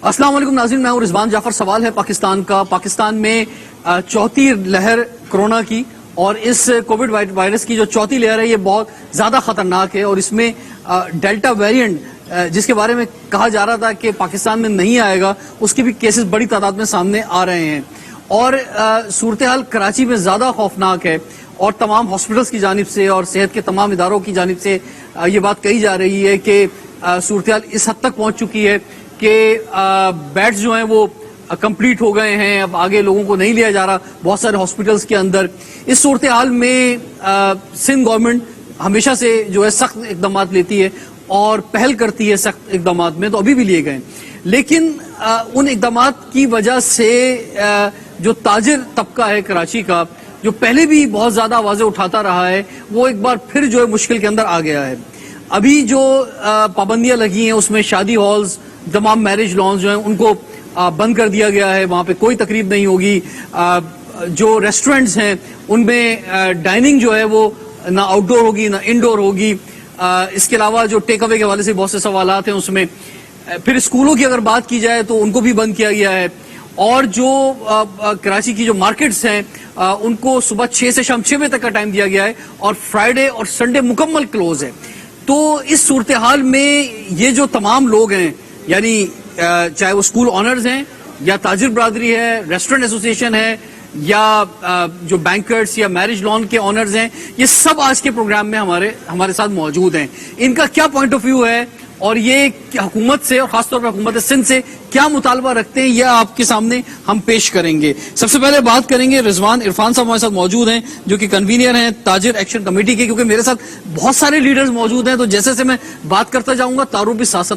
अस्सलाम वालेकुम नाज़रीन, मैं हूं रिजवान जाफर। सवाल है पाकिस्तान का। पाकिस्तान में चौथी लहर कोरोना की और इस कोविड वायरस की जो चौथी लहर है ये बहुत ज्यादा खतरनाक है और इसमें डेल्टा वेरिएंट जिसके बारे में कहा जा रहा था कि पाकिस्तान में नहीं आएगा, उसके भी केसेस बड़ी तादाद में सामने आ रहे हैं और सूरत हाल कराची में ज्यादा खौफनाक है और तमाम हॉस्पिटल्स की जानिब से और सेहत के तमाम इदारों की जानिब से ये बात कही जा रही है कि सूरत हाल इस हद तक पहुंच चुकी है कि बेड्स जो हैं वो कंप्लीट हो गए हैं, अब आगे लोगों को नहीं लिया जा रहा बहुत सारे हॉस्पिटल्स के अंदर। इस सूरत हाल में सिंध गवर्नमेंट हमेशा से जो है सख्त इकदाम लेती है और पहल करती है सख्त इकदाम में, तो अभी भी लिए गए, लेकिन उन इकदाम की वजह से जो ताजिर तबका है कराची का, जो पहले भी बहुत ज्यादा आवाजें उठाता रहा है, वो एक बार फिर जो है मुश्किल के अंदर आ गया है। अभी जो पाबंदियां लगी हैं उसमें शादी हॉल्स, तमाम मैरिज लॉन्स जो हैं उनको बंद कर दिया गया है, वहां पे कोई तकरीब नहीं होगी। जो रेस्टोरेंट्स हैं उनमें डाइनिंग जो है वो ना आउटडोर होगी ना इंडोर होगी। इसके अलावा जो टेक अवे के हवाले से बहुत से सवालात हैं उसमें। फिर स्कूलों की अगर बात की जाए तो उनको भी बंद किया गया है और जो कराची की जो मार्केट्स हैं उनको सुबह 6 से शाम 6 बजे तक का टाइम दिया गया है और फ्राइडे और संडे मुकम्मल क्लोज है। तो इस सूरत हाल में ये जो तमाम लोग हैं, यानी चाहे वो स्कूल ऑनर्स हैं या ताजिर बरादरी है, रेस्टोरेंट एसोसिएशन है या जो बैंकर्स या मैरिज लॉन के ऑनर्स हैं, ये सब आज के प्रोग्राम में हमारे साथ मौजूद हैं। इनका क्या पॉइंट ऑफ व्यू है और ये हुकूमत से और खासतौर पर हुकूमत सिंध से क्या मुतालबा रखते हैं, यह आपके सामने हम पेश करेंगे। सबसे पहले बात करेंगे रिजवान इरफान साहब हमारे साथ मौजूद हैं जो कि कन्वीनियर हैं ताजिर एक्शन कमेटी के, क्योंकि मेरे साथ बहुत सारे लीडर्स मौजूद हैं तो जैसे जैसे मैं बात करता जाऊंगा तारुफ भी साथ साथ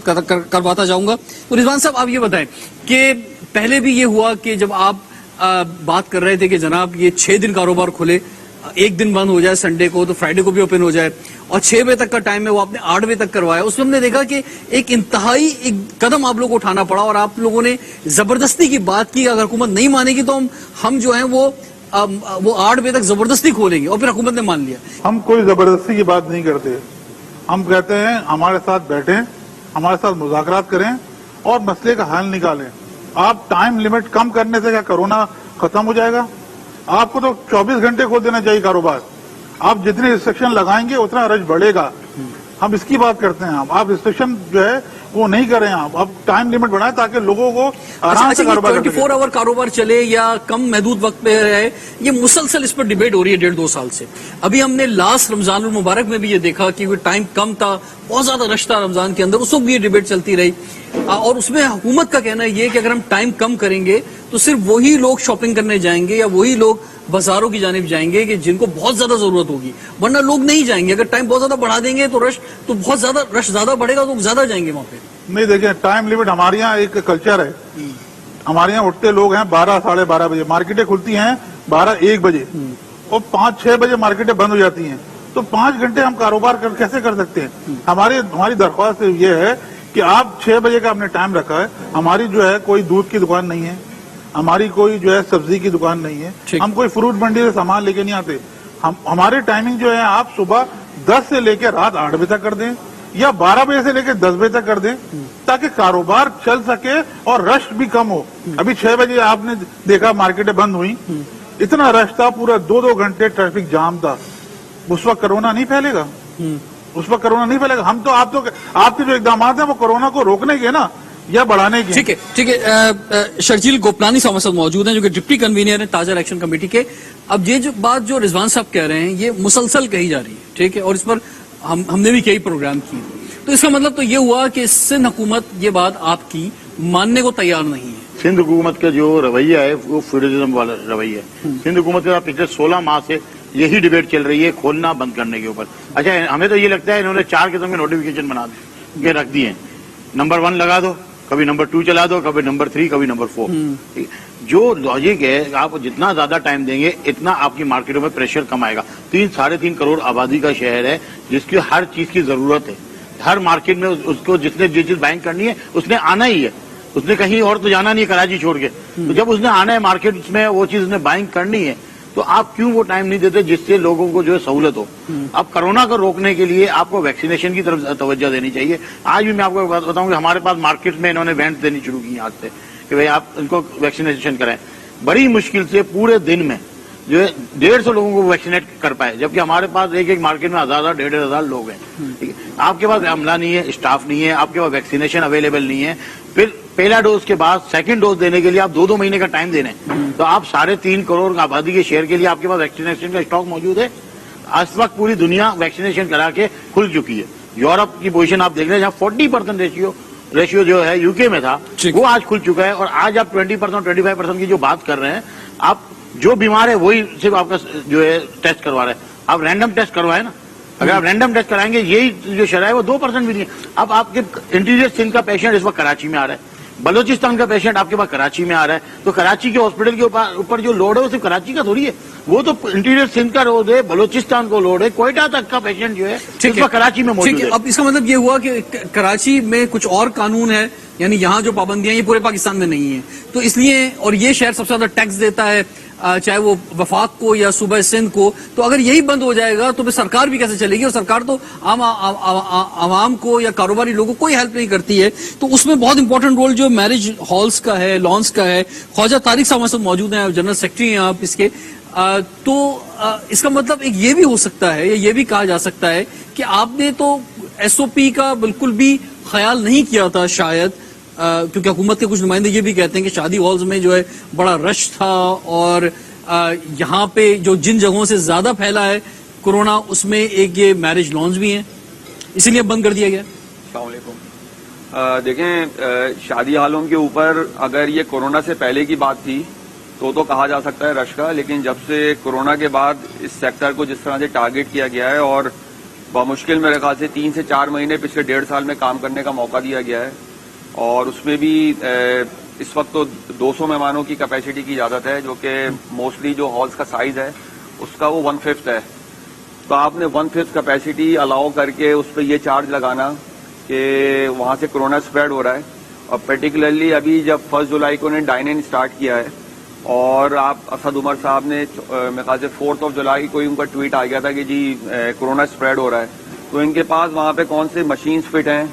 करवाता जाऊंगा। तो रिजवान साहब आप ये बताएं कि पहले भी ये हुआ कि जब आप बात कर रहे थे कि जनाब ये 6 दिन कारोबार खुले, एक दिन बंद हो जाए संडे को तो फ्राइडे को भी ओपन हो जाए और 6 बजे तक का टाइम है वो आपने 8 बजे तक करवाया, उसमें हमने देखा कि एक इंतहाई एक कदम आप लोगों को उठाना पड़ा और आप लोगों ने जबरदस्ती की बात की। अगर हुकूमत नहीं मानेगी तो हम जो है वो 8 बजे तक जबरदस्ती खोलेंगे और फिर हुकूमत ने मान लिया। हम कोई जबरदस्ती की बात नहीं करते, हम कहते हैं हमारे साथ बैठें, हमारे साथ मुज़ाकरात करें और मसले का हल निकालें। आप टाइम लिमिट कम करने से क्या कोरोना खत्म हो जाएगा? आपको तो 24 घंटे खोल देना चाहिए कारोबार। आप जितने रिस्ट्रिक्शन लगाएंगे उतना रश बढ़ेगा। हम इसकी बात करते हैं। आप रिस्ट्रिक्शन जो है वो नहीं करें, आप टाइम लिमिट बढ़ाएं ताकि लोगों को आराम से कारोबार 24 आवर कारोबार चले या कम महदूद वक्त पे रहे, ये मुसलसल इस पर डिबेट हो रही है 1.5-2 साल से। अभी हमने लास्ट रमजान मुबारक में भी ये देखा कि टाइम कम था, बहुत ज्यादा रश था रमजान के अंदर, उस वक्त भी ये डिबेट चलती रही और उसमें हुकूमत का कहना ये कि अगर हम टाइम कम करेंगे तो सिर्फ वही लोग शॉपिंग करने जाएंगे या वही लोग बाजारों की जानिब जाएंगे कि जिनको बहुत ज्यादा जरूरत होगी, वरना लोग नहीं जाएंगे। अगर टाइम बहुत ज्यादा बढ़ा देंगे तो बहुत ज्यादा रश ज्यादा बढ़ेगा, लोग ज्यादा जाएंगे वहां पे। नहीं, देखिए टाइम लिमिट हमारे यहाँ एक कल्चर है। हमारे यहाँ उठते लोग हैं 12 साढ़े 12 बजे, मार्केटें खुलती हैं 12-1 बजे और 5-6 बजे मार्केटें बंद हो जाती हैं, तो 5 घंटे हम कारोबार कैसे कर सकते हैं? हमारी दरख्वास्त ये है कि आप 6 बजे का आपने टाइम रखा है। हमारी जो है कोई दूध की दुकान नहीं है, हमारी कोई जो है सब्जी की दुकान नहीं है, हम कोई फ्रूट मंडी से सामान लेके नहीं आते। हमारी टाइमिंग जो है आप सुबह 10 से लेकर रात 8 बजे तक कर दें या 12 बजे से लेकर 10 बजे तक कर दें ताकि कारोबार चल सके और रश भी कम हो। अभी 6 बजे आपने देखा मार्केटें बंद हुई, इतना रश था, पूरा 2-2 घंटे ट्रैफिक जाम था। उस वक्त कोरोना नहीं फैलेगा, उस वक्त कोरोना नहीं फैलेगा। आपके जो इकदाम हैं वो कोरोना को रोकने के ना या बढ़ाने के। ठीक है। शर्जील गोपलानी साहब साथ मौजूद हैं जो कि डिप्टी कन्वीनर है ताजिर एक्शन कमेटी के। अब ये जो बात जो रिजवान साहब कह रहे हैं ये मुसलसल कही जा रही है, ठीक है, और इस पर हमने भी कई प्रोग्राम किए, तो इसका मतलब तो ये हुआ कि सिंध हुकूमत ये बात आपकी मानने को तैयार नहीं है। सिंध हुकूमत का जो रवैया है वो फ्यूडलिज्म वाला रवैया है। सिंध हुकूमत का पिछले 16 माह से यही डिबेट चल रही है खोलना बंद करने के ऊपर। अच्छा, हमें तो ये लगता है इन्होंने 4 किस्म के नोटिफिकेशन बना के रख दिए। नंबर 1 लगा दो, कभी नंबर 2 चला दो, कभी नंबर 3, कभी नंबर 4। जो लॉजिक है आप जितना ज्यादा टाइम देंगे इतना आपकी मार्केटों में प्रेशर कम आएगा। 3-3.5 करोड़ आबादी का शहर है जिसकी हर चीज की जरूरत है। हर मार्केट में उसको जिसने जो चीज बाइंग करनी है उसने आना ही है, उसने कहीं और तो जाना नहीं है कराची छोड़ के। तो जब उसने आना है मार्केट में वो चीज उसने बाइंग करनी है تو آپ کیوں وہ ٹائم نہیں دیتے جس سے لوگوں کو جو ہے سہولت ہو؟ اب کورونا کو روکنے کے لیے آپ کو ویکسینیشن کی طرف توجہ دینی چاہیے. آج بھی میں آپ کو بتاؤں کہ ہمارے پاس مارکیٹ میں انہوں نے وینٹ دینی شروع کی آج سے کہ بھائی آپ ان کو ویکسینیشن کرائیں. بڑی مشکل سے پورے دن میں جو ہے 150 لوگوں کو ویکسینیٹ کر پائے, جبکہ ہمارے پاس ایک مارکیٹ میں 1,000 لوگ ہیں. ٹھیک ہے, آپ کے پاس عملہ نہیں ہے, اسٹاف نہیں ہے, آپ کے پاس ویکسینیشن اویلیبل نہیں ہے, پھر پہلا ڈوز کے بعد سیکنڈ ڈوز دینے کے لیے آپ 2 مہینے کا ٹائم دے رہے ہیں. تو آپ 3.5 کروڑ آبادی کے شیئر کے لیے آپ کے پاس ویکسینیشن کا اسٹاک موجود ہے. اس وقت پوری دنیا ویکسینیشن کرا کے کھل چکی ہے. یورپ کی پوزیشن آپ دیکھ رہے ہیں جہاں 40% ریشیو جو ہے یو کے میں تھا وہ آج کھل چکا ہے. اور آج آپ 20% 25% کی جو بات کر رہے ہیں, آپ جو بیمار ہے وہی صرف آپ کا جو ہے ٹیسٹ کروا رہے ہیں. آپ رینڈم ٹیسٹ کروائے نا, اگر آپ رینڈم ٹیسٹ کرائیں گے یہی جو شرح ہے وہ 2% بھی نہیں ہے. اب آپ کے انٹیریئر سندھ کا پیشنٹ اس وقت کراچی میں آ رہا ہے, بلوچستان کا پیشنٹ آپ کے پاس کراچی میں آ رہا ہے, تو کراچی کے ہاسپٹل کے اوپر جو لوڈ ہے وہ صرف کراچی کا تھوڑی ہے, وہ تو انٹیریئر سندھ کا لوڈ ہے, بلوچستان کو لوڈ ہے, کوئٹہ تک کا پیشنٹ جو ہے اس وقت کراچی میں موجود ہے. اب اس کا مطلب یہ ہوا کہ کراچی میں کچھ اور قانون ہے, یعنی یہاں جو پابندیاں یہ پورے پاکستان میں نہیں ہیں, تو اس لیے, اور یہ شہر سب سے زیادہ ٹیکس دیتا ہے چاہے وہ وفاق کو یا صوبہ سندھ کو, تو اگر یہی بند ہو جائے گا تو پھر سرکار بھی کیسے چلے گی؟ اور سرکار تو عوام کو یا کاروباری لوگوں کو کوئی ہیلپ نہیں کرتی ہے. تو اس میں بہت امپورٹنٹ رول جو میرج ہالز کا ہے, لانس کا ہے. خواجہ طارق صاحب ہمارے ساتھ موجود ہیں, جنرل سیکرٹری ہیں آپ اس کے. تو اس کا مطلب ایک یہ بھی ہو سکتا ہے, یا یہ بھی کہا جا سکتا ہے کہ آپ نے تو SOP کا بالکل بھی خیال نہیں کیا تھا شاید, کیونکہ حکومت کے کچھ نمائندے یہ بھی کہتے ہیں کہ شادی ہالز میں جو ہے بڑا رش تھا, اور یہاں پہ جو جن جگہوں سے زیادہ پھیلا ہے کورونا اس میں ایک یہ میرج لانس بھی ہیں, اسی لیے بند کر دیا گیا. السلام علیکم. دیکھیں, شادی ہالوں کے اوپر اگر یہ کورونا سے پہلے کی بات تھی تو کہا جا سکتا ہے رش کا, لیکن جب سے کورونا کے بعد اس سیکٹر کو جس طرح سے ٹارگٹ کیا گیا ہے, اور بمشکل میرے خیال سے 3 سے 4 مہینے پچھلے 1.5 سال میں کام کرنے کا موقع دیا گیا ہے, اور اس میں بھی اس وقت تو 200 مہمانوں کی کیپیسٹی کی اجازت ہے, جو کہ موسٹلی جو ہالز کا سائز ہے اس کا وہ 1/5 ہے. تو آپ نے 1/5 کیپیسٹی الاؤ کر کے اس پہ یہ چارج لگانا کہ وہاں سے کرونا اسپریڈ ہو رہا ہے. اور پرٹیکولرلی ابھی جب 1 جولائی کو انہیں ڈائن ان اسٹارٹ کیا ہے, اور آپ اسد عمر صاحب نے میرے خیال سے 4 جولائی کو ہی ان کا ٹویٹ آ گیا تھا کہ جی کرونا اسپریڈ ہو رہا ہے, تو ان کے پاس وہاں پہ کون سے مشینز فٹ ہیں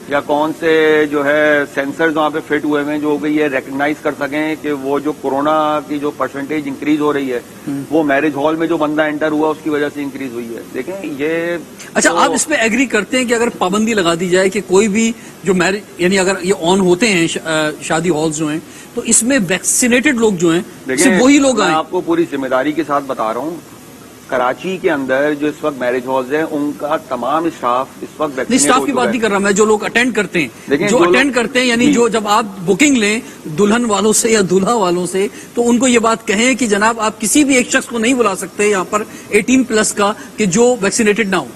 یا کون سے جو ہے سینسرز وہاں پہ فٹ ہوئے ہیں جو کہ یہ ریکگنائز کر سکیں کہ وہ جو کورونا کی جو پرسنٹیج انکریز ہو رہی ہے وہ میرج ہال میں جو بندہ انٹر ہوا اس کی وجہ سے انکریز ہوئی ہے. دیکھیں یہ اچھا, آپ اس پہ ایگری کرتے ہیں کہ اگر پابندی لگا دی جائے کہ کوئی بھی جو میرج, یعنی اگر یہ آن ہوتے ہیں شادی ہالز جو ہیں, تو اس میں ویکسینیٹڈ لوگ جو ہیں صرف وہی لوگ آئیں؟ میں آپ کو پوری ذمہ داری کے ساتھ بتا رہا ہوں, کراچی کے اندر جو اس وقت میرج ہالز ہیں ان کا تمام اسٹاف اس وقت نہیں, اسٹاف کی بات نہیں کر رہا میں, جو لوگ اٹینڈ کرتے ہیں, جو اٹینڈ کرتے ہیں, یعنی جو جب آپ بکنگ لیں دلہن والوں سے یا دلہا والوں سے, تو ان کو یہ بات کہیں کہ جناب آپ کسی بھی ایک شخص کو نہیں بلا سکتے یہاں پر 18+ کا کہ جو ویکسینیٹڈ نہ ہو.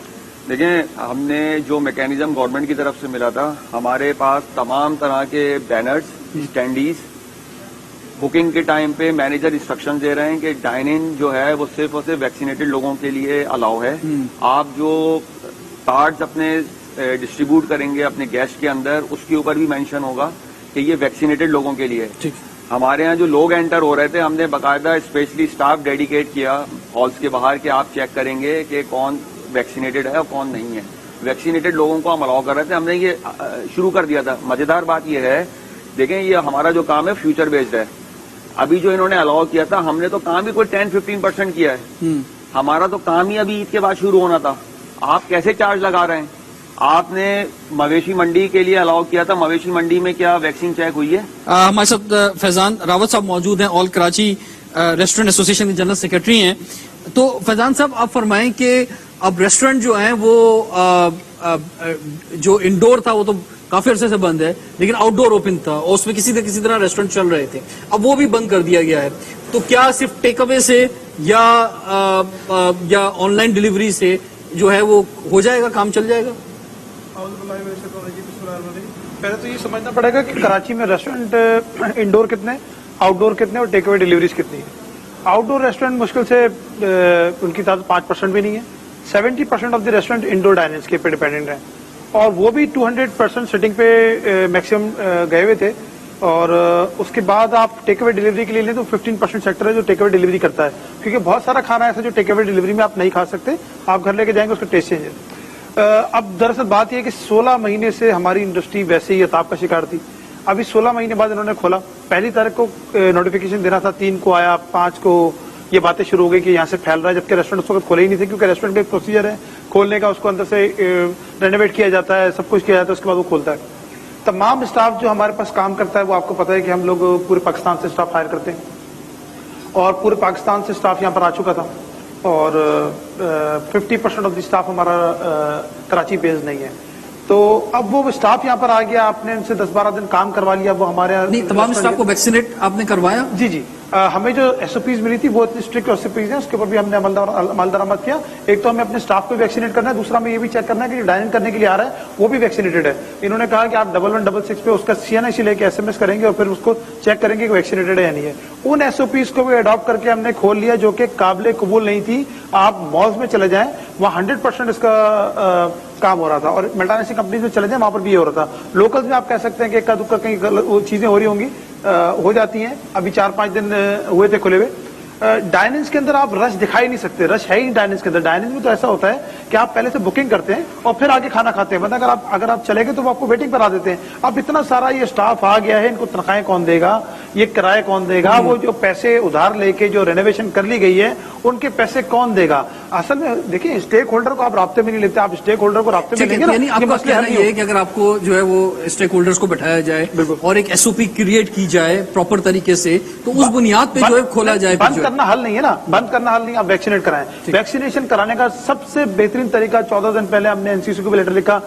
دیکھیں, ہم نے جو میکینزم گورنمنٹ کی طرف سے ملا تھا, ہمارے پاس تمام طرح کے بینرز, اسٹینڈیز, بکنگ کے ٹائم پہ مینیجر انسٹرکشن دے رہے ہیں کہ ڈائن ان جو ہے وہ صرف اور صرف ویکسینیٹڈ لوگوں کے لیے الاؤ ہے. آپ جو کارڈز اپنے ڈسٹریبیوٹ کریں گے اپنے گیسٹ کے اندر, اس کے اوپر بھی مینشن ہوگا کہ یہ ویکسینیٹڈ لوگوں کے لیے. ہمارے یہاں جو لوگ انٹر ہو رہے تھے, ہم نے باقاعدہ اسپیشلی اسٹاف ڈیڈیکیٹ کیا ہالس کے باہر کہ آپ چیک کریں گے کہ کون ویکسینیٹڈ ہے اور کون نہیں ہے. ویکسینیٹڈ لوگوں کو ہم الاؤ کر رہے تھے, ہم نے یہ شروع کر دیا تھا. مزیدار بات یہ ہے, دیکھیں یہ ہمارا جو کام ہے فیوچر بیسڈ ہے. ابھی جو انہوں نے الاؤ کیا تھا, ہم نے تو کام ہی کوئی 10-15% کیا ہے. ہمارا تو کام ہی ابھی عید کے بعد شروع ہونا تھا. آپ کیسے چارج لگا رہے ہیں؟ آپ نے مویشی منڈی کے لیے الاؤ کیا تھا, مویشی منڈی میں کیا ویکسین چیک ہوئی ہے؟ ہمارے ساتھ فیضان راوت صاحب موجود ہیں, آل کراچی ریسٹورنٹ ایسوسیشن کے جنرل سیکرٹری ہیں. تو فیضان صاحب آپ فرمائیں کہ اب ریسٹورنٹ جو ہیں وہ جو انڈور تھا وہ تو کافی عرصے سے بند ہے, لیکن آؤٹ ڈور اوپن تھا اور اس میں کسی طرح ریسٹورنٹ چل رہے تھے, اب وہ بھی بند کر دیا گیا ہے. تو کیا صرف ٹیک اوے سے یا آن لائن ڈلیوری سے جو ہے وہ ہو جائے گا, کام چل جائے گا؟ پہلے تو یہ سمجھنا پڑے گا کہ کراچی میں ریسٹورنٹ انڈور کتنے, آؤٹ ڈور کتنے اور ٹیک اوے ڈلیوریز کتنی ہیں. آؤٹ ڈور ریسٹورنٹ مشکل سے ان کی تعداد 5% بھی نہیں ہے. 70% آف دی ریسٹورنٹ انڈور ڈائنرز کے پہ ڈیپینڈنٹ ہیں, اور وہ بھی 200% سٹنگ پہ میکسیمم گئے ہوئے تھے. اور اس کے بعد آپ ٹیک اوے ڈلیوری کے لیے لیں تو 15% سیکٹر ہے جو ٹیک اوے ڈلیوری کرتا ہے, کیونکہ بہت سارا کھانا ایسا جو ٹیک اوے ڈلیوری میں آپ نہیں کھا سکتے, آپ گھر لے کے جائیں گے اس کا ٹیسٹ چینج ہے. اب دراصل بات یہ ہے کہ 16 مہینے سے ہماری انڈسٹری ویسے ہی عطاب کا شکار تھی. ابھی 16 مہینے بعد انہوں نے کھولا, پہلی تاریخ کو نوٹیفیکیشن دینا تھا, 3 کو آیا, 5 کو یہ باتیں شروع ہو گئی کہ یہاں سے پھیل رہا ہے, جبکہ ریسٹورینٹ اس وقت کھولے ہی نہیں تھے, کیونکہ ریسٹورینٹ کا ایک پروسیجر ہے کھولنے کا, اس کو اندر سے رینویٹ کیا جاتا ہے, سب کچھ کیا جاتا ہے, اس کے بعد وہ کھولتا ہے. تمام اسٹاف جو ہمارے پاس کام کرتا ہے وہ آپ کو پتا ہے کہ ہم لوگ پورے پاکستان سے اسٹاف ہائر کرتے ہیں, اور پورے پاکستان سے اسٹاف یہاں پر آ چکا تھا, اور 50% آف دی اسٹاف ہمارا کراچی بیس نہیں ہے. تو اب وہ اسٹاف یہاں پر آ گیا, آپ نے ان سے 10-12 دن کام کروا لیا, وہ ہمارے نہیں, تمام اسٹاف کو ویکسینیٹ آپ نے کروایا؟ جی, ہمیں جو SOPs ملی تھی وہ اتنی اسٹرکٹ SOPs ہیں, اس کے اوپر بھی ہم نے عمل درآمد کیا. ایک تو ہمیں اپنے اسٹاف کو ویکسینیٹ کرنا ہے, دوسرا ہمیں یہ بھی چیک کرنا ہے کہ جو ڈائن کرنے کے لیے آ رہا ہے وہ بھی ویکسینیٹڈ ہے. انہوں نے کہا کہ آپ 1166 پہ اس کا CNIC لے کے SMS کریں گے اور پھر اس کو چیک کریں گے کہ ویکسینیٹڈ ہے یا نہیں ہے. ان SOPs کو بھی اڈاپٹ کر کے ہم نے کھول لیا, جو کہ قابل قبول نہیں تھی. آپ مالز میں چلے جائیں, وہاں 100% اس کا کام ہو رہا تھا, اور ملٹی کمپنیز میں چلے جائیں وہاں پر بھی یہ ہو رہا تھا. لوکلز میں آپ کہہ سکتے ہیں کہ اکا دکا کہیں وہ چیزیں ہو رہی ہوں گی, ہو جاتی ہیں. ابھی 4-5 دن ہوئے تھے کھلے ہوئے. ڈائننگز کے اندر آپ رش دکھائی نہیں سکتے, رش ہے ہی نہیں ڈائننگز کے اندر. ڈائننگ میں تو ایسا ہوتا ہے کہ آپ پہلے سے بکنگ کرتے ہیں اور پھر آگے کھانا کھاتے ہیں, ورنہ اگر آپ چلے گئے تو وہ آپ کو ویٹنگ پر آ دیتے ہیں. اب اتنا سارا یہ اسٹاف آ گیا ہے, ان کو تنخواہیں کون دے گا, یہ کرایہ کون دے گا, وہ جو پیسے ادھار لے کے جو رینوویشن کر لی گئی ہے ان کے پیسے کون دے گا. اصل میں دیکھیں, اسٹیک ہولڈر کو آپ رابطے میں نہیں لیتے, آپ اسٹیک ہولڈر کو رابطے میں لیں گے نا. یعنی آپ کا کہنا یہ ہے کہ اگر آپ کو جو ہے وہ اسٹیک ہولڈرز کو بٹھایا جائے اور ایک SOP کریٹ کی جائے پراپر طریقے سے, تو اس بنیاد پہ جو ہے کھولا جائے. بند کرنا حل نہیں ہے نا, بند کرنا حل نہیں, آپ ویکسینیٹ کرائیں. ویکسینیشن کرانے کا سب سے بہترین طریقہ 14 دن پہلے ہم نے NCC کو بھی لیٹر لکھا,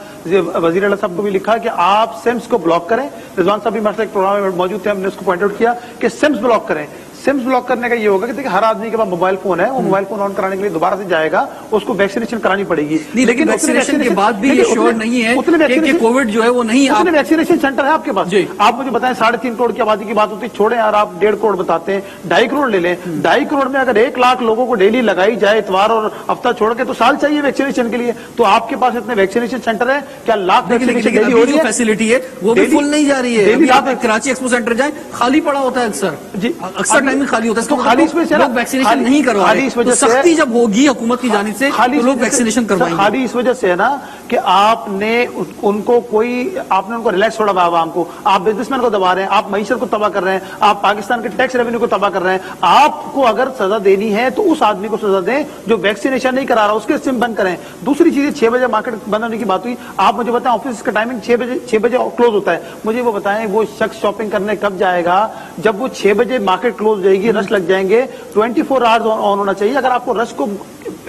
وزیر اعلیٰ صاحب کو بھی لکھا کہ آپ سمس کو بلاک کریں. رضوان صاحب بھی ہمارے ایک پروگرام میں موجود تھے, ہم نے اس کو پوائنٹ آؤٹ کیا کہ سمس بلاک کریں. سمس بلاک کرنے کا یہ ہوگا کہ دیکھیں ہر آدمی کے پاس موبائل فون ہے, وہ موبائل فون آن کرانے کے لیے دوبارہ سے جائے گا, اس کو ویکسینیشن کرانی پڑے گی. لیکن ویکسینیشن کے بعد بھی یہ شیور نہیں ہے کہ کووڈ جو ہے وہ نہیں. اتنے ویکسینیشن سینٹر ہے آپ کے پاس, آپ مجھے بتائیں 3.5 کروڑ کی آبادی کی بات ہوتی ہے, چھوڑیں یار آپ 1.5 کروڑ بتاتے ہیں, 2.5 کروڑ لے لیں. 2.5 کروڑ میں اگر 1 لاکھ لوگوں کو ڈیلی لگائی جائے اتوار اور ہفتہ چھوڑ کے, تو سال چاہیے ویکسینیشن کے لیے. تو آپ کے پاس اتنے ویکسینیشن سینٹر ہے, کیا لاکھ ویکسینیشن ڈیلی ہو رہی ہے؟ فیسلٹی ہے وہ بھی فل نہیں جا رہی ہے. ابھی آپ کراچی ایکسپو سینٹر جائیں, خالی پڑا ہوتا ہے اکثر, جی اکثر ٹائم میں خالی ہوتا ہے. خالی اس میں سے لوگ ویکسینیشن نہیں کروا رہے, تو سختی جب ہوگی حکومت کی جانب سے تو لوگ ویکسینیشن کروائیں گے. خالی اس وجہ سے ہے نا کہ آپ نے ان کو ریلیکس چھوڑا ہوا عوام کو. آپ بزنس مین کو دبا رہے ہیں, آپ معیشت کو تباہ کر رہے ہیں, آپ پاکستان کے ٹیکس ریونیو کو تباہ کر رہے ہیں. آپ کو اگر سزا دینی ہے تو اس آدمی کو سزا دیں جو ویکسینیشن نہیں کرا رہا, اس کے سم بند کریں. دوسری چیز, 6 بجے مارکیٹ بند ہونے کی بات ہوئی, آپ مجھے بتائیں آفس کا ٹائمنگ 6 بجے کلوز ہوتا ہے. مجھے وہ بتائیں وہ شخص شاپنگ کرنے کب جائے گا؟ جب وہ 6 بجے مارکیٹ کلوز جائے گی, رش لگ جائیں گے. 24 آورز آن ہونا چاہیے. اگر آپ کو رش کو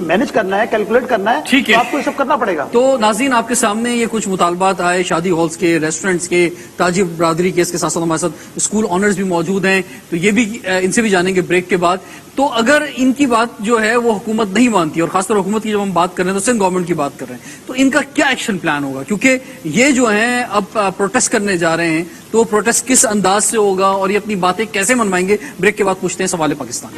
مینج کرنا ہے, کیلکولیٹ کرنا ہے, تو آپ کو یہ سب کرنا پڑے گا. تو ناظرین, آپ کے سامنے یہ کچھ مطالبات آئے شادی ہالز کے, ریسٹورینٹس کے, تاجر برادری کے, اس کے ساتھ ساتھ ہمارے ساتھ اسکول آنرز بھی موجود ہیں, تو یہ بھی ان سے بھی جانیں گے بریک کے بعد. تو اگر ان کی بات جو ہے وہ حکومت نہیں مانتی, اور خاص طور حکومت کی جب ہم بات کر رہے ہیں تو سندھ گورنمنٹ کی بات کر رہے ہیں, تو ان کا کیا ایکشن پلان ہوگا؟ کیونکہ یہ جو ہیں اب پروٹیسٹ کرنے جا رہے ہیں, تو پروٹیسٹ کس انداز سے ہوگا اور یہ اپنی باتیں کیسے منوائیں گے؟ بریک کے بعد پوچھتے ہیں سوال پاکستان.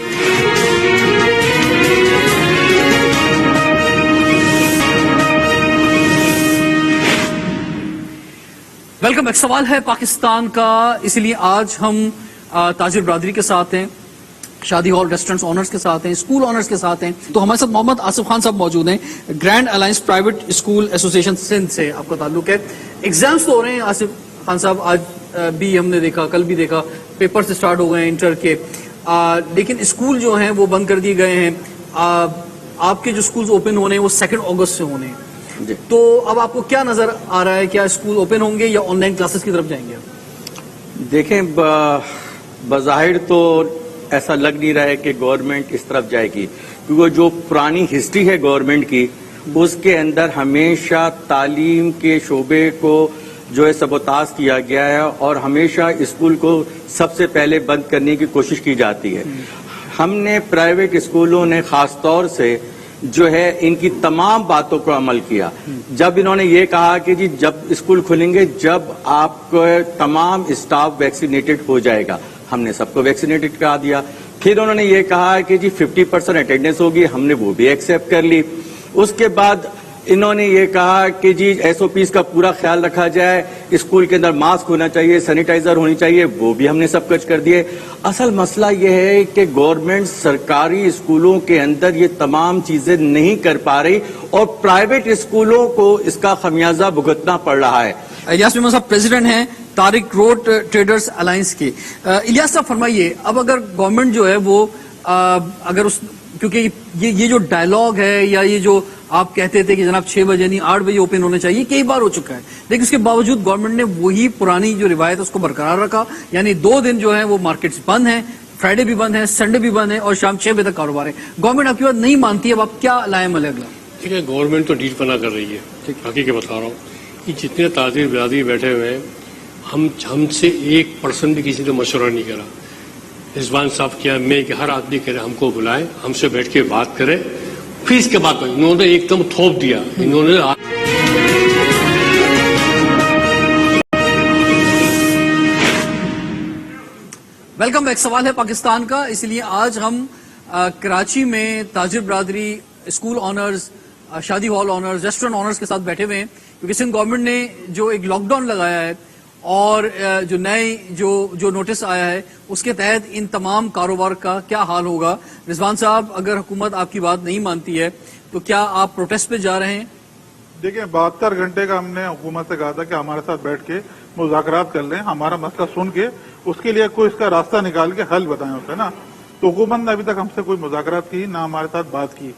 Welcome back. سوال ہے پاکستان کا, اسی لیے آج ہم تاجر برادری کے ساتھ ہیں, شادی ہال ریسٹورینٹس آنرز کے ساتھ ہیں, اسکول آنرز کے ساتھ ہیں. تو ہمارے ساتھ محمد آصف خان صاحب موجود ہیں, grand alliance private school association Sindh سے آپ کا تعلق ہے. ایگزامس تو ہو رہے ہیں آصف خان صاحب, آج بھی ہم نے دیکھا, کل بھی دیکھا, پیپر سے سٹارٹ ہو گئے ہیں انٹر کے, لیکن اسکول جو ہیں وہ بند کر دیے گئے ہیں. آپ کے جو اسکولز اوپن ہونے ہیں وہ 2 اگست سے ہونے ہیں. تو اب آپ کو کیا نظر آ رہا ہے, کیا اسکول اوپن ہوں گے یا آن لائن کلاسز کی طرف جائیں گے؟ دیکھیں, بظاہر تو ایسا لگ نہیں رہا ہے کہ گورنمنٹ اس طرف جائے گی, کیونکہ جو پرانی ہسٹری ہے گورنمنٹ کی, اس کے اندر ہمیشہ تعلیم کے شعبے کو جو ہے سبوتاژ کیا گیا ہے, اور ہمیشہ اسکول کو سب سے پہلے بند کرنے کی کوشش کی جاتی ہے. ہم نے پرائیویٹ اسکولوں نے خاص طور سے جو ہے ان کی تمام باتوں کو عمل کیا. جب انہوں نے یہ کہا کہ جی جب اسکول کھلیں گے جب آپ کو تمام اسٹاف ویکسینیٹڈ ہو جائے گا, ہم نے سب کو ویکسینیٹڈ کرا دیا. پھر انہوں نے یہ کہا کہ جی 50% اٹینڈنس ہوگی, ہم نے وہ بھی ایکسیپٹ کر لی. اس کے بعد इन्होंने ये कहा कि जी एसओपीज का पूरा ख्याल रखा जाए, स्कूल के अंदर मास्क होना चाहिए, सैनिटाइजर होनी चाहिए, वो भी हमने सब कुछ कर दिए। असल मसला ये है कि गवर्नमेंट सरकारी स्कूलों के अंदर ये तमाम चीजें नहीं कर पा रही और प्राइवेट स्कूलों को इसका खमियाजा भुगतना पड़ रहा है। इलियास मेमन साहब प्रेसिडेंट हैं तारिक रोड ट्रेडर्स अलायंस के। इलियास साहब फरमाइए, अब अगर गवर्नमेंट जो है वो अगर उस, क्योंकि ये जो डायलॉग है या ये जो आप कहते थे कि जनाब 6 बजे नहीं 8 बजे ओपन होने चाहिए, कई बार हो चुका है, लेकिन उसके बावजूद गवर्नमेंट ने वही पुरानी जो रिवायत है उसको बरकरार रखा, यानी 2 दिन जो है वो मार्केट्स बंद हैं, फ्राइडे भी बंद है, संडे भी बंद है और शाम 6 बजे तक कारोबार है। गवर्नमेंट आपकी बात नहीं मानती है, अब आप क्या लाए अमल अगला? ठीक है, गवर्नमेंट तो ढीठ पना कर रही है, हकीकत बता रहा हूँ कि जितने ताजिर बिरादरी बैठे हुए हैं, हमसे 1% भी किसी ने मशवरा नहीं करा। रिजवान साहब किया, मैं कि हर आदमी करे हमको बुलाए, हमसे बैठ के बात करे, फिर इसके बाद इन्होंने एकदम थोप दिया। इन्होंने वेलकम बैक। सवाल है पाकिस्तान का, इसलिए आज हम कराची में ताजिर बिरादरी, स्कूल ऑनर्स, शादी हॉल ऑनर्स, रेस्टोरेंट ऑनर्स के साथ बैठे हुए हैं, क्योंकि सिंध गवर्नमेंट ने जो एक लॉकडाउन लगाया है और जो नए जो नोटिस आया है उसके तहत इन तमाम कारोबार का क्या हाल होगा। रिजवान साहब, अगर हुकूमत आपकी बात नहीं मानती है तो क्या आप प्रोटेस्ट पे जा रहे हैं? देखिए, 72 घंटे का हमने हुकूमत से कहा था कि हमारे साथ बैठ के मुज़ाकरात कर लें, हमारा मसला सुन के उसके लिए कोई इसका रास्ता निकाल के हल बताएं, होता है ना। तो हुकूमत ने अभी तक हमसे कोई मुज़ाकरात की ना हमारे साथ बात की।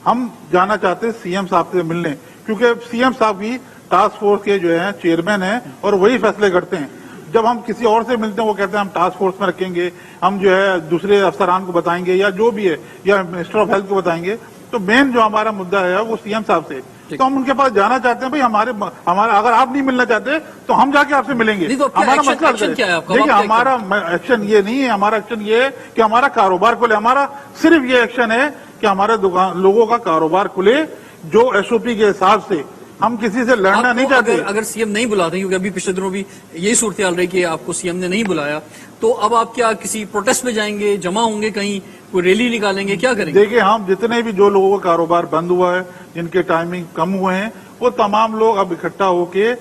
हम जाना चाहते हैं सीएम साहब से मिलने, क्योंकि सीएम साहब भी टास्क फोर्स के जो है चेयरमैन हैं और वही फैसले करते हैं। जब हम किसी और से मिलते हैं वो कहते हैं हम टास्क फोर्स में रखेंगे, हम जो है दूसरे अफसरान को बताएंगे या जो भी है, या मिनिस्टर ऑफ हेल्थ को बताएंगे। तो मेन जो हमारा मुद्दा है वो सीएम साहब से, तो हम उनके पास जाना चाहते हैं। भाई हमारा अगर आप नहीं मिलना चाहते तो हम जाके आपसे मिलेंगे। तो हमारा मसला क्या है आपका? देखिए, हमारा एक्शन ये नहीं है, हमारा एक्शन ये है कि हमारा कारोबार खुले। हमारा सिर्फ ये एक्शन है कि हमारे लोगों का कारोबार खुले जो एसओपी के हिसाब से। हम किसी से लड़ना नहीं चाहते। अगर सीएम नहीं बुलाते, क्योंकि अभी पिछले दिनों भी यही सूरत हाल रही कि आपको सीएम ने नहीं बुलाया, तो अब आप क्या किसी प्रोटेस्ट में जाएंगे, जमा होंगे, कहीं कोई रैली निकालेंगे, क्या करेंगे? देखिए, हम जितने भी जो लोगों का कारोबार बंद हुआ है, जिनके टाइमिंग कम हुए हैं, वो तमाम लोग अब इकट्ठा होके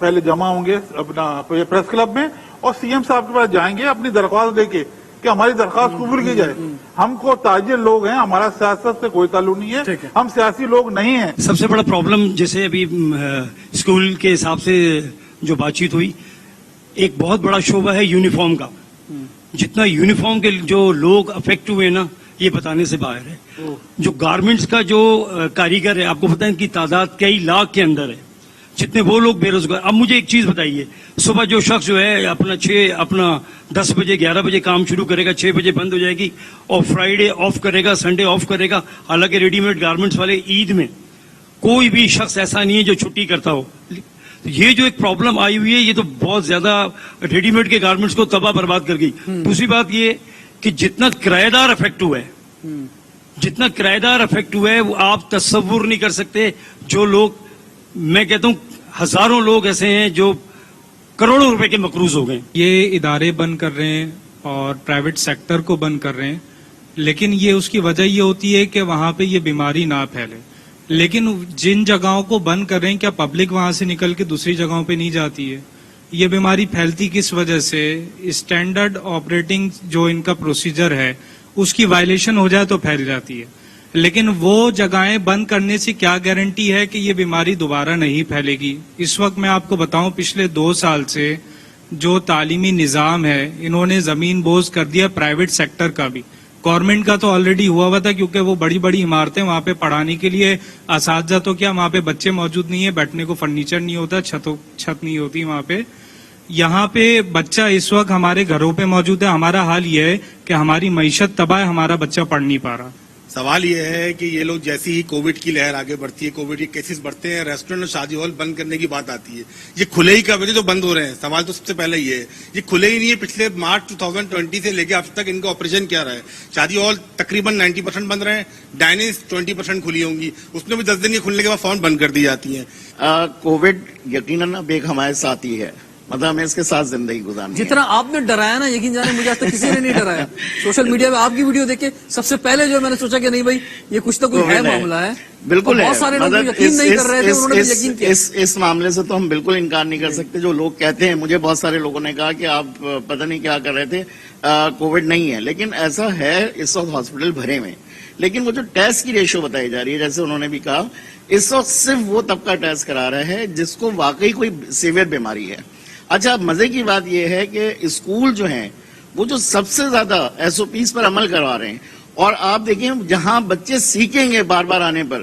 पहले जमा होंगे अपना प्रेस क्लब में और सीएम साहब के पास जाएंगे अपनी दरख्वास्त लेके कि हमारी दरख्वास्त कबूल की जाए। हमको ताजिर लोग हैं, हमारा सियासत से कोई ताल्लुक नहीं है, हम सियासी लोग नहीं हैं। सबसे बड़ा प्रॉब्लम, जैसे अभी स्कूल के हिसाब से जो बातचीत हुई, एक बहुत बड़ा शोबा है यूनिफॉर्म का। जितना यूनिफॉर्म के जो लोग अफेक्ट हुए ना, ये बताने से बाहर है। जो गारमेंट्स का जो कारीगर है, आपको पता है इनकी तादाद कई लाख के अंदर है, जितने वो लोग बेरोजगार। अब मुझे एक चीज बताइए, सुबह जो शख्स जो है अपना 10 बजे 11 बजे काम शुरू करेगा, 6 बजे बंद हो जाएगी, और फ्राइडे ऑफ करेगा, संडे ऑफ करेगा। हालांकि रेडीमेड गारमेंट्स वाले ईद में कोई भी शख्स ऐसा नहीं है जो छुट्टी करता हो। ये जो एक प्रॉब्लम आई हुई है, ये तो बहुत ज्यादा रेडीमेड के गारमेंट्स को तबाह बर्बाद कर गई। दूसरी बात ये कि जितना किराएदार अफेक्ट हुआ है, वो आप तस्वुर नहीं कर सकते। जो लोग, मैं कहता हूं हजारों लोग ऐसे हैं जो करोड़ों रुपए के मकरूज हो गए। ये इदारे बंद कर रहे हैं और प्राइवेट सेक्टर को बंद कर रहे हैं, लेकिन ये उसकी वजह ये होती है कि वहां पे ये बीमारी ना फैले। लेकिन जिन जगहों को बंद कर रहे हैं, क्या पब्लिक वहां से निकल के दूसरी जगहों पे नहीं जाती है? ये बीमारी फैलती किस वजह से? स्टैंडर्ड ऑपरेटिंग जो इनका प्रोसीजर है उसकी वायलेशन हो जाए तो फैल जाती है। लेकिन वो जगहें बंद करने से क्या गारंटी है कि ये बीमारी दोबारा नहीं फैलेगी? इस वक्त मैं आपको बताऊं, पिछले 2 साल से जो तालीमी निजाम है, इन्होंने जमीन बोझ कर दिया प्राइवेट सेक्टर का भी। गवर्नमेंट का तो ऑलरेडी हुआ था, क्योंकि वो बड़ी बड़ी इमारतें, वहां पे पढ़ाने के लिए असातिज़ा तो क्या, वहां पे बच्चे मौजूद नहीं है, बैठने को फर्नीचर नहीं होता, छत नहीं होती वहां पे। यहाँ पे बच्चा इस वक्त हमारे घरों पे मौजूद है। हमारा हाल ये है कि हमारी मईशत तबाह है, हमारा बच्चा पढ़ नहीं पा रहा। सवाल ये है कि ये लोग जैसे ही कोविड की लहर आगे बढ़ती है, कोविड के केसेस बढ़ते हैं, रेस्टोरेंट और शादी हॉल बंद करने की बात आती है। ये खुले ही कब जो बंद हो रहे हैं? सवाल तो सबसे पहले ये है, ये खुले ही नहीं है। पिछले मार्च 2020 से लेकर अब तक इनका ऑपरेशन क्या रहा है? शादी हॉल तकरीबन 90% बंद रहे हैं, डाइनिंग 20% खुली होंगी, उसमें भी 10 दिन के खुलने के बाद फौरन बंद कर दी जाती है। कोविड यकीनन अब एक हमारे साथ ही है, मतलब हमें इसके साथ जिंदगी गुजारनी है। जितना आपने डराया ना, यकीन जाने मुझे आज तक किसी ने नहीं डराया। सोशल मीडिया पे आपकी वीडियो देख के सबसे पहले जो मैंने सोचा कि नहीं भाई ये कुछ तो कोई है मामला है। बिल्कुल बहुत है। सारे लोग मतलब यकीन नहीं कर रहे थे, उन्होंने भी यकीन किया। इस मामले से तो हम बिल्कुल इनकार नहीं कर सकते। जो लोग कहते हैं, मुझे बहुत सारे लोगों ने कहा कि आप पता नहीं क्या कर रहे थे, कोविड नहीं है, लेकिन ऐसा है इस वक्त हॉस्पिटल भरे में। लेकिन वो जो टेस्ट की रेशियो बताई जा रही है, जैसे उन्होंने भी कहा, इस वक्त सिर्फ वो तबका टेस्ट करा रहा है जिसको वाकई कोई सीवियर बीमारी है। अच्छा, मजे की बात यह है कि स्कूल जो हैं वो जो सबसे ज्यादा एसओपीज पर अमल करवा रहे हैं, और आप देखें जहां बच्चे सीखेंगे बार बार आने पर,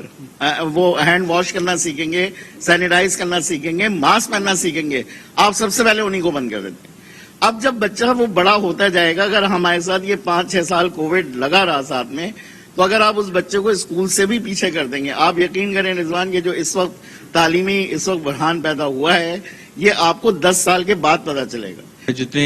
वो हैंड वॉश करना सीखेंगे, सैनिटाइज करना सीखेंगे, मास्क पहनना सीखेंगे, आप सबसे पहले उन्हीं को बंद कर देते हैं। अब जब बच्चा वो बड़ा होता जाएगा, अगर हमारे साथ ये 5-6 साल कोविड लगा रहा साथ में, तो अगर आप उस बच्चे को स्कूल से भी पीछे कर देंगे, आप यकीन करें रिजवान, ये जो इस वक्त तालीमी इस वक्त बुरहान पैदा हुआ है, ये आपको 10 साल के बाद पता चलेगा। जितने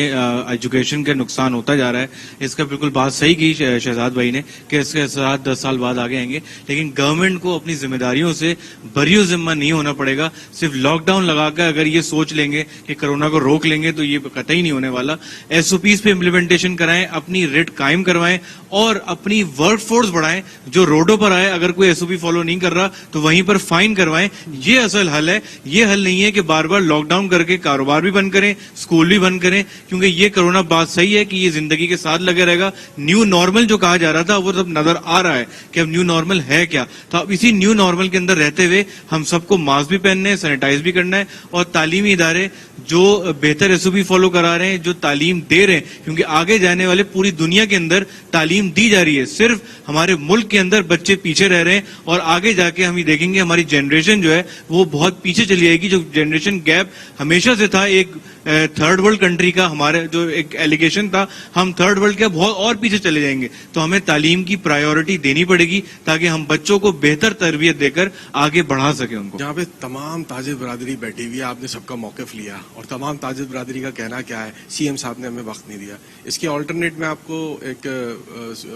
एजुकेशन का नुकसान होता जा रहा है, इसका बिल्कुल बात सही की शहजाद भाई ने कि इसके साथ 10 साल बाद आगे आएंगे, लेकिन गवर्नमेंट को अपनी जिम्मेदारियों से बरियो जिम्मा नहीं होना पड़ेगा। सिर्फ लॉकडाउन लगाकर अगर ये सोच लेंगे कि कोरोना को रोक लेंगे तो ये कतई नहीं होने वाला। एसओपीज पे इम्प्लीमेंटेशन कराएं, अपनी रेट कायम करवाएं और अपनी वर्क फोर्स बढ़ाएं। जो रोडों पर आए, अगर कोई एसओपी फॉलो नहीं कर रहा तो वहीं पर फाइन करवाएं। ये असल हल है। ये हल नहीं है कि बार बार लॉकडाउन करके कारोबार भी बंद करें, स्कूल भी बंद करें, क्योंकि ये कोरोना बात सही है कि ये जिंदगी के साथ लगे रहेगा। न्यू नॉर्मल जो कहा जा रहा था वो सब नजर आ रहा है कि अब न्यू नॉर्मल है क्या। तो अब इसी न्यू नॉर्मल के अंदर रहते हुए हम सबको मास्क भी पहनने हैं, सैनिटाइज भी करना है, और तालीमी इदारे जो बेहतर एसओपी फॉलो करा रहे हैं, जो तालीम दे रहे हैं, क्योंकि आगे जाने वाले पूरी दुनिया के अंदर तालीम दी जा रही है, सिर्फ हमारे मुल्क के अंदर बच्चे पीछे रह रहे हैं, और आगे जाके हम ये देखेंगे हमारी जनरेशन जो है वो बहुत पीछे चली जाएगी। जो जनरेशन गैप हमेशा से था, एक थर्ड वर्ल्ड कंट्री का हमारे जो एक एलिगेशन था, हम थर्ड वर्ल्ड के बहुत और पीछे चले जाएंगे। तो हमें तालीम की प्रायोरिटी देनी पड़ेगी ताकि हम बच्चों को बेहतर तरबियत देकर आगे बढ़ा सके उनको। जहाँ पे तमाम ताजिर बरादरी बैठी हुई है, आपने सबका मौक़िफ़ लिया, और तमाम ताजिर बरादरी का कहना क्या है, सीएम साहब ने हमें वक्त नहीं दिया। इसके ऑल्टरनेट में आपको एक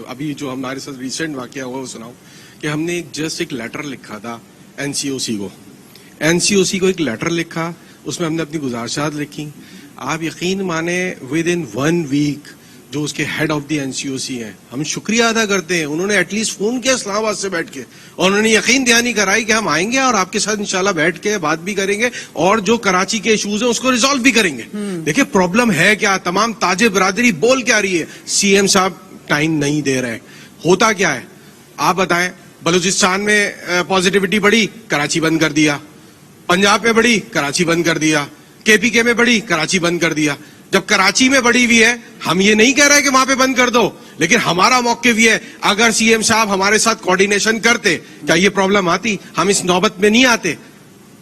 अभी जो हमारे साथ रिसेंट वाकया हुआ वो सुनाऊं कि हमने जस्ट एक लेटर लिखा था एनसीओसी को एक लेटर लिखा, उसमें हमने अपनी गुजारिशात लिखी। आप यकीन माने विद इन 1 वीक जो उसके हेड ऑफ द एनसीओसी हैं, हम शुक्रिया अदा करते हैं, उन्होंने एटलीस्ट फोन किया इस्लामाबाद से बैठ के, और उन्होंने यकीन दहानी कराई कि हम आएंगे और आपके साथ इंशाल्लाह बैठ के बात भी करेंगे और जो कराची के इश्यूज हैं उसको रिजॉल्व भी करेंगे। देखिए प्रॉब्लम है क्या, तमाम ताजिर बरादरी बोल क्या रही है, सीएम साहब टाइम नहीं दे रहे। होता क्या है आप बताएं, बलूचिस्तान में पॉजिटिविटी बढ़ी, कराची बंद कर दिया, पंजाब में बढ़ी, कराची बंद कर दिया, केपीके में बढ़ी, कराची बंद कर दिया। जब कराची में बढ़ी हुई है, हम ये नहीं कह रहे कि वहां पे बंद कर दो, लेकिन हमारा मौक़िफ़ ये है, अगर सीएम साहब हमारे साथ कोऑर्डिनेशन करते क्या ये प्रॉब्लम आती, हम इस नौबत में नहीं आते।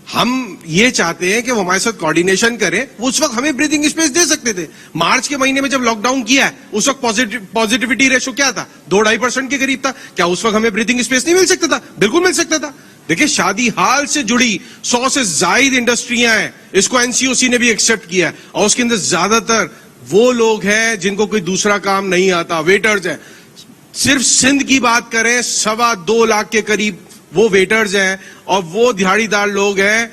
हम ये चाहते हैं कि वो हमारे साथ कोऑर्डिनेशन करें। उस वक्त हमें ब्रीदिंग स्पेस दे सकते थे। मार्च के महीने में जब लॉकडाउन किया है, उस वक्त पॉजिटिविटी रेशो क्या था, 2-2.5% के करीब था। क्या उस वक्त हमें ब्रीदिंग स्पेस नहीं मिल सकता था? बिल्कुल मिल सकता था। देखिए शादी हाल से जुड़ी 100 से जायद इंडस्ट्रियां हैं, इसको एनसीओसी ने भी एक्सेप्ट किया है, और उसके अंदर ज्यादातर वो लोग हैं जिनको कोई दूसरा काम नहीं आता, वेटर्स हैं। सिर्फ सिंध की बात करें, 2.25 लाख के करीब वो वेटर्स हैं, और वो दिहाड़ीदार लोग हैं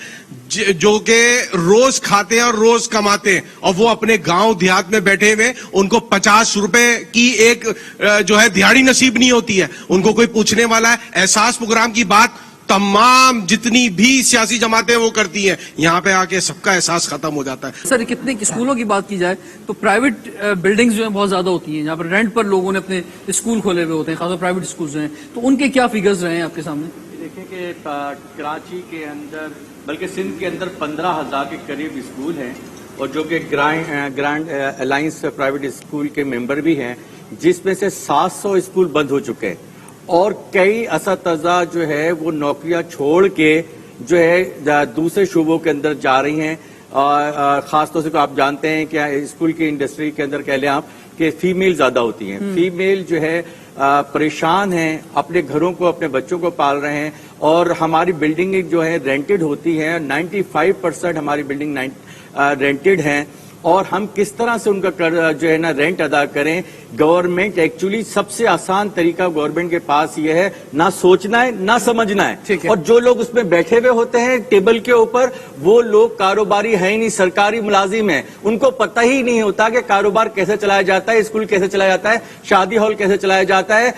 जो के रोज खाते हैं और रोज कमाते हैं, और वो अपने गांव देहात में बैठे हुए, उनको 50 रुपए की एक जो है दिहाड़ी नसीब नहीं होती है। उनको कोई पूछने वाला है? एहसास प्रोग्राम की बात तमाम जितनी भी सियासी जमातें वो करती हैं, यहाँ पे आके सबका एहसास खत्म हो जाता है। सर कितने स्कूलों की बात की जाए तो प्राइवेट बिल्डिंग्स जो हैं बहुत ज्यादा होती हैं, जहाँ पर रेंट पर लोगों ने अपने स्कूल खोले हुए होते हैं, खासकर प्राइवेट स्कूल जो हैं, तो उनके क्या फिगर्स रहे हैं आपके सामने? देखिए कि कराची के अंदर बल्कि सिंध के अंदर 15,000 के करीब स्कूल हैं, और जो कि ग्रैंड अलायंस प्राइवेट स्कूल के मेंबर भी हैं, जिसमें से 700 स्कूल बंद हो चुके हैं, और कई असतज़ा जो है वो नौकरियां छोड़ के जो है दूसरे शोबों के अंदर जा रही हैं। खासतौर से आप जानते हैं कि स्कूल की इंडस्ट्री के अंदर कह लें आप कि फीमेल ज्यादा होती हैं। फीमेल जो है परेशान हैं, अपने घरों को अपने बच्चों को पाल रहे हैं, और हमारी बिल्डिंग जो है रेंटेड होती है, 95% हमारी बिल्डिंग रेंटेड हैं, और हम किस तरह से उनका जो है ना रेंट अदा करें, गवर्नमेंट एक्चुअली सबसे आसान तरीका गवर्नमेंट के पास ये है, ना सोचना है ना समझना है, और जो लोग उसमें बैठे हुए होते हैं टेबल के ऊपर, वो लोग कारोबारी है ही नहीं, सरकारी मुलाजिम है, उनको पता ही नहीं होता कि कारोबार कैसे चलाया जाता है, स्कूल कैसे चलाया जाता है, शादी हॉल कैसे चलाया जाता है।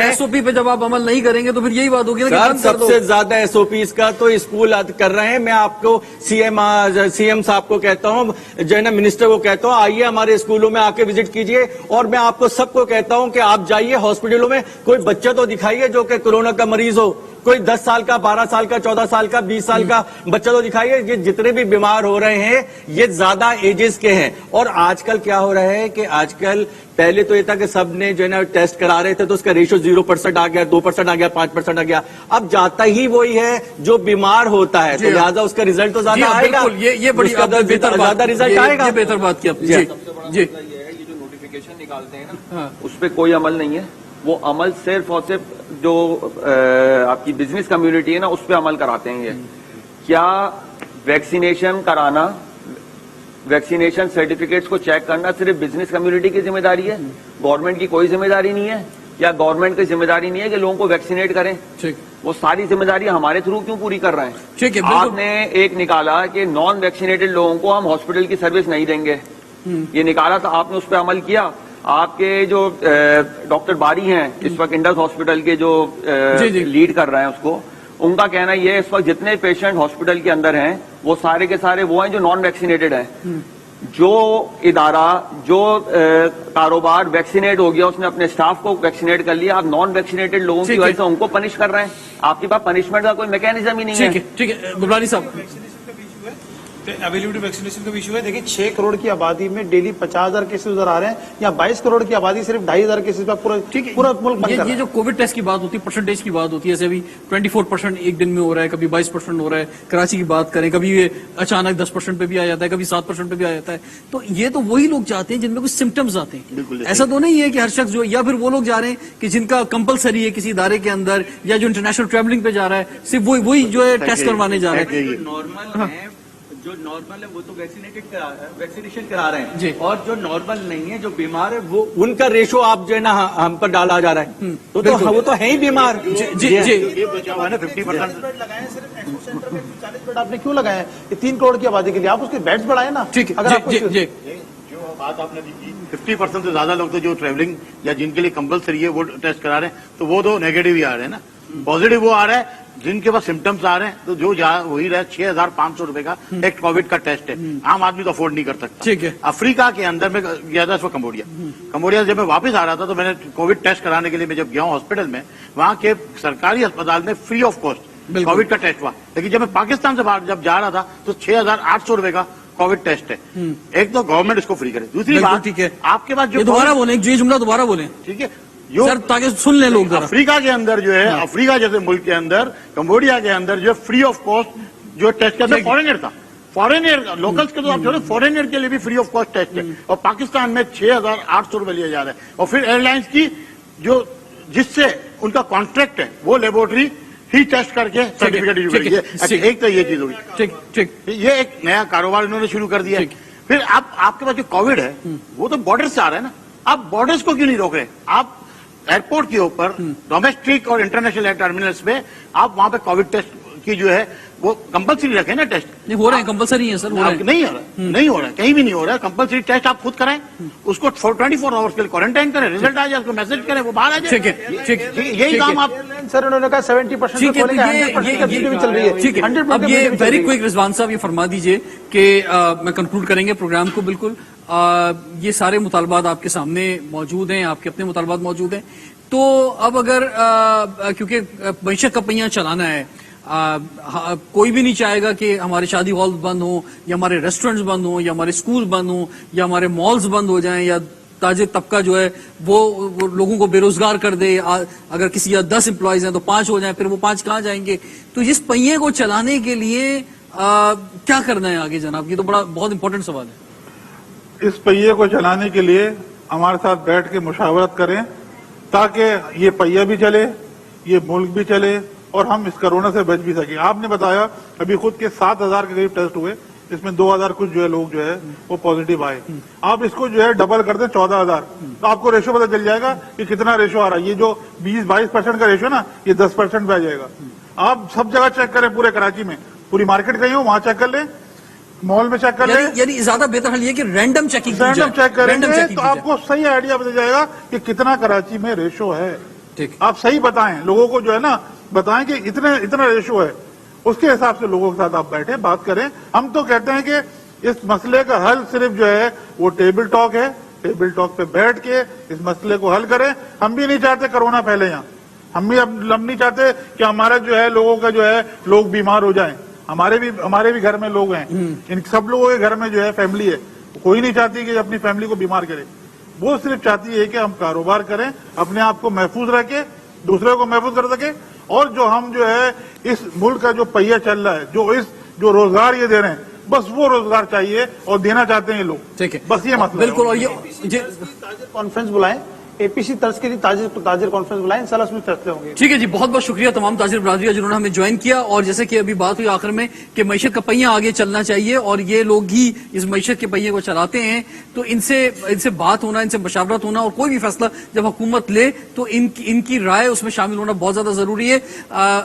एसओपी पे जब आप अमल नहीं करेंगे तो फिर यही बात होगी ना कि बंद कर दो। सबसे ज्यादा एसओपीज का तो स्कूल कर रहे हैं। मैं आपको सीएम साहब को कहता हूं, जो है ना मिनिस्टर को कहता हूं, आइए हमारे स्कूलों में आके विजिट कीजिए, और मैं आपको सबको कहता हूं कि आप जाइए हॉस्पिटलों में, कोई बच्चा तो दिखाइए जो कि कोरोना का मरीज हो, कोई 10 साल का, 12 साल का, 14 साल का, 20 साल का बच्चा तो दिखाइए। ये जितने भी बीमार हो रहे हैं ये ज्यादा एजेस के हैं। और आजकल क्या हो रहा है कि आजकल, पहले तो ये था कि सब ने जो है ना टेस्ट करा रहे थे तो उसका रेशियो 0% आ गया, 2% आ गया, 5% आ गया। अब जाता ही वही है जो बीमार होता है, तो लिहाजा उसका रिजल्ट तो ज्यादा आएगा। ये बड़ी बेहतर ज्यादा रिजल्ट आएगा। ये बेहतर बात की आपने। सबसे बड़ा मसला ये है, ये जो नोटिफिकेशन निकालते हैं ना, उस पर कोई अमल नहीं है। वो अमल सिर्फ और सिर्फ जो आपकी बिजनेस कम्युनिटी है ना, उस पर अमल कराते हैं। ये क्या वैक्सीनेशन कराना, वैक्सीनेशन सर्टिफिकेट्स को चेक करना सिर्फ बिजनेस कम्युनिटी की जिम्मेदारी है, गवर्नमेंट की कोई जिम्मेदारी नहीं है? या गवर्नमेंट की जिम्मेदारी नहीं है कि लोगों को वैक्सीनेट करें? ठीक, वो सारी जिम्मेदारी हमारे थ्रू क्यों पूरी कर रहे हैं? ठीक है, आपने एक निकाला कि नॉन वैक्सीनेटेड लोगों को हम हॉस्पिटल की सर्विस नहीं देंगे, ये निकाला था, आपने उस पर अमल किया? आपके जो डॉक्टर बारी हैं इस वक्त इंडस हॉस्पिटल के जो लीड कर रहे हैं उसको, उनका कहना ये है इस वक्त जितने पेशेंट हॉस्पिटल के अंदर हैं वो सारे के सारे वो हैं जो नॉन वैक्सीनेटेड हैं। जो इदारा, जो कारोबार वैक्सीनेट हो गया, उसने अपने स्टाफ को वैक्सीनेट कर लिया, आप नॉन वैक्सीनेटेड लोगों की वजह से उनको पनिश कर रहे हैं। आपके पास पनिशमेंट का कोई मैकेनिज्म ही नहीं है। ठीक है गुरबानी साहब, अवेलेबिलिटी वैक्सीनेशन का इशू है। देखिए 6 करोड़ की आबादी में डेली 50,000 केसेस उधर आ रहे हैं, या 22 करोड़ की आबादी सिर्फ 2,500 केसेस पर पूरा मुल्क बंद कर रहा है। ये जो कोविड टेस्ट की बात होती है, परसेंटेज की बात होती है, जैसे अभी 24% एक दिन में हो रहा है, कभी 22% हो रहा है। कराची की बात करें, कभी ये अचानक 10% पे भी आ जाता है, कभी 7% पे भी आ जाता है। तो ये तो वही लोग चाहते हैं जिनमें कुछ सिम्टम्स आते हैं। ऐसा तो नहीं है कि हर शख्स जो, या फिर वो लोग जा रहे हैं कि जिनका कंपलसरी है किसी इदारे के अंदर, या जो इंटरनेशनल ट्रैवलिंग पे जा रहा है, सिर्फ वही जो है टेस्ट करवाने जा रहे हैं। जो नॉर्मल है वो तो वैक्सीनेशन करा रहे हैं, और जो नॉर्मल नहीं है, जो बीमार है, वो उनका रेशो आप जो है ना हम पर डाला जा रहा है। तो वो तो है ही बीमार। जी ये बचा हुआ है ना 50%। बेड आपने क्यों लगाए? ये 3 करोड़ की आबादी के लिए आप उसके बेड्स बढ़ाए ना। ठीक है, जो बात आपने की 50% से ज्यादा लोग तो जो ट्रेवलिंग या जिनके लिए कंपलसरी है वो टेस्ट करा रहे हैं, तो वो तो नेगेटिव ही आ रहे हैं ना। पॉजिटिव वो आ रहा है जिनके पास सिम्टम्स आ रहे हैं, तो जो वही रहा 6,500 रुपए का एक कोविड का टेस्ट है। आम आदमी तो अफोर्ड नहीं कर सकता। ठीक है। अफ्रीका के अंदर में गया था इस वक्त कंबोडिया से जब मैं वापस आ रहा था, तो मैंने कोविड टेस्ट कराने के लिए मैं जब गया हूँ हॉस्पिटल में, वहां के सरकारी अस्पताल में फ्री ऑफ कॉस्ट कोविड का टेस्ट हुआ। लेकिन जब मैं पाकिस्तान से बाहर जब जा रहा था तो 6,800 रुपए का कोविड टेस्ट है। एक तो गवर्नमेंट इसको फ्री करे, दूसरी बात, ठीक है, आपके पास जो दोबारा बोले, ये जुमला दोबारा बोले, ठीक है, सर, ताकि सुन ले लोग। अफ्रीका के अंदर जो है, अफ्रीका जैसे मुल्क के अंदर, कंबोडिया के अंदर जो फ्री ऑफ कॉस्ट जो टेस्ट करते, फॉरेनर था, फॉरेनर लोकल्स के तो आप छोड़ो, फॉरेनर के लिए भी फ्री ऑफ कॉस्ट टेस्ट है। और पाकिस्तान में 6,800 रुपए लिए जा रहे हैं। और फिर एयरलाइंस की जो जिससे उनका कॉन्ट्रैक्ट है वो लेबोरेटरी ही टेस्ट करके सर्टिफिकेट इशू करेगी। एक तो ये चीज होगी। ठीक, ये एक नया कारोबार इन्होंने शुरू कर दिया। फिर आपके पास जो कोविड है वो तो बॉर्डर से आ रहा है ना, आप बॉर्डर्स को क्यों नहीं रोक रहे? आप एयरपोर्ट के ऊपर डोमेस्टिक और इंटरनेशनल एयर टर्मिनल्स में आप वहां पे कोविड टेस्ट की जो है वो कंपलसरी रखे ना टेस्ट। नहीं हो रहे हैं, कंपलसरी है सर, नहीं हो रहा है, नहीं हो रहा है, कहीं भी नहीं हो रहा है। कंपलसरी टेस्ट आप खुद कराएं, उसको 24 आवर्स के लिए क्वारंटाइन करें, रिजल्ट आ जाए, उसको मैसेज करें, वो बाहर आ जाए। ठीक है, यही काम आप सर उन्होंने कहा 70% ठीक है। अब ये वेरी क्विक रिजवान साहब ये फरमा दीजिए कि मैं कंक्लूड करेंगे प्रोग्राम को। बिल्कुल ये सारे मुतालबात आपके सामने मौजूद हैं, आपके अपने मुतालबात मौजूद हैं। तो अब अगर क्योंकि मईशत का पहिया चलाना है, कोई भी नहीं चाहेगा कि हमारे शादी हॉल बंद हो, या हमारे रेस्टोरेंट्स बंद हो, या हमारे स्कूल बंद हो, या हमारे मॉल्स बंद हो जाएं, या ताजे तबका जो है वो लोगों को बेरोजगार कर दे। अगर किसी या 10 एम्प्लॉयज हैं तो 5 हो जाएं, फिर वो 5 कहाँ जाएंगे? तो इस पहिए को चलाने के लिए क्या करना है आगे जनाब? ये तो बहुत इंपॉर्टेंट सवाल है। इस पहिए को चलाने के लिए हमारे साथ बैठ के मुशावरत करें, ताकि ये पहिया भी चले, ये मुल्क भी चले, और हम इस कोरोना से बच भी सके। आपने बताया अभी खुद के 7,000 के करीब टेस्ट हुए, इसमें 2000 कुछ जो है लोग जो है वो पॉजिटिव आए। आप इसको जो है डबल कर दें 14,000, तो आपको रेशो पता चल जाएगा कि कितना रेशो आ रहा है। ये जो 20-22% का रेशो ना, ये 10% पे आ जाएगा। आप सब जगह चेक करें, पूरे कराची में, पूरी मार्केट कहीं हो वहां चेक कर लें, मॉल में चेक कर लें, यानी ज्यादा बेहतर हल ये कि रैंडम चेकिंग चेक करेंगे तो आपको सही आइडिया पता जाएगा कि कितना कराची में रेशो है। ठीक, आप सही बताएं लोगों को, जो है ना बताएं कि इतना रेशो है, उसके हिसाब से लोगों के साथ आप बैठे बात करें। हम तो कहते हैं कि इस मसले का हल सिर्फ जो है वो टेबल टॉक है, टेबल टॉक पे बैठ के इस मसले को हल करें। हम भी नहीं चाहते कोरोना फैले यहाँ, हम नहीं चाहते कि हमारा जो है लोगों का जो है लोग बीमार हो जाएं। हमारे भी घर में लोग हैं, इन सब लोगों के घर में जो है फैमिली है, कोई नहीं चाहती कि अपनी फैमिली को बीमार करे। वो सिर्फ चाहती है कि हम कारोबार करें, अपने आप को महफूज रखें, दूसरे को महफूज कर सके, और जो हम जो है इस मुल्क का जो पहिया चल रहा है, जो रोजगार ये दे रहे हैं, बस वो रोजगार चाहिए और देना चाहते हैं ये लोग। ठीक है, बस ये मसला बिल्कुल। और ये कॉन्फ्रेंस बुलाएं, एपीसी तर्ज के लिए ताजिर कॉन्फ्रेंस बुलाएं, इंशाल्लाह उसमें फैसले होंगे। ठीक है जी, बहुत बहुत शुक्रिया तमाम ताजिर बरादरी जिन्होंने हमें ज्वाइन किया। और जैसे कि अभी बात हुई आखिर में कि मईशत का पहिया आगे चलना चाहिए और ये लोग ही इस मईशत के पहिए को चलाते हैं, तो इनसे बात होना, इनसे मशावरत होना, और कोई भी फैसला जब हुकूमत ले तो इनकी राय उसमें शामिल होना बहुत ज्यादा जरूरी है।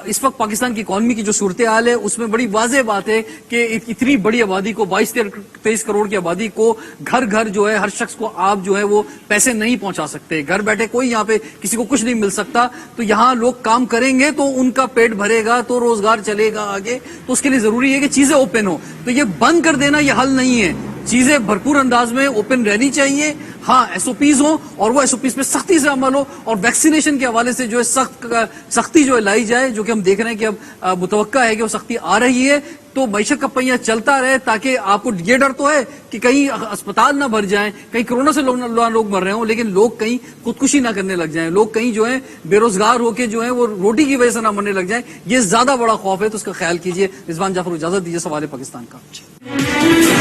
इस वक्त पाकिस्तान की इकॉनमी की जो सूरत हाल है उसमें बड़ी वाज़ेह बात है कि इतनी बड़ी आबादी को, 22-23 करोड़ की आबादी को, घर घर जो है हर शख्स को आप जो है वो पैसे नहीं पहुंचा सकते। घर बैठे कोई यहाँ पे किसी को कुछ नहीं मिल सकता, तो यहाँ लोग काम करेंगे तो उनका पेट भरेगा, तो रोजगार चलेगा आगे। तो उसके लिए जरूरी है कि चीजें ओपन हो। तो ये बंद कर देना ये हल नहीं है, चीजें भरपूर अंदाज में ओपन रहनी चाहिए। हाँ, एसओपीज हो और वो एसओपीज पे सख्ती से अमल हो, और वैक्सीनेशन के हवाले से जो है सख्ती जो है लाई जाए, जो कि हम देख रहे हैं कि अब मुतवक्का है कि वो सख्ती आ रही है। तो मईशत का पहिया चलता रहे, ताकि आपको ये डर तो है कि कहीं अस्पताल ना भर जाएं, कहीं कोरोना से लोग मर रहे हों, लेकिन लोग कहीं खुदकुशी ना करने लग जाएं, लोग कहीं जो है बेरोजगार होके जो है वो रोटी की वजह से ना मरने लग जाएं। ये ज्यादा बड़ा खौफ है, तो उसका ख्याल कीजिए। रिजवान जाफर, इजाजत दीजिए। सवाल पाकिस्तान का।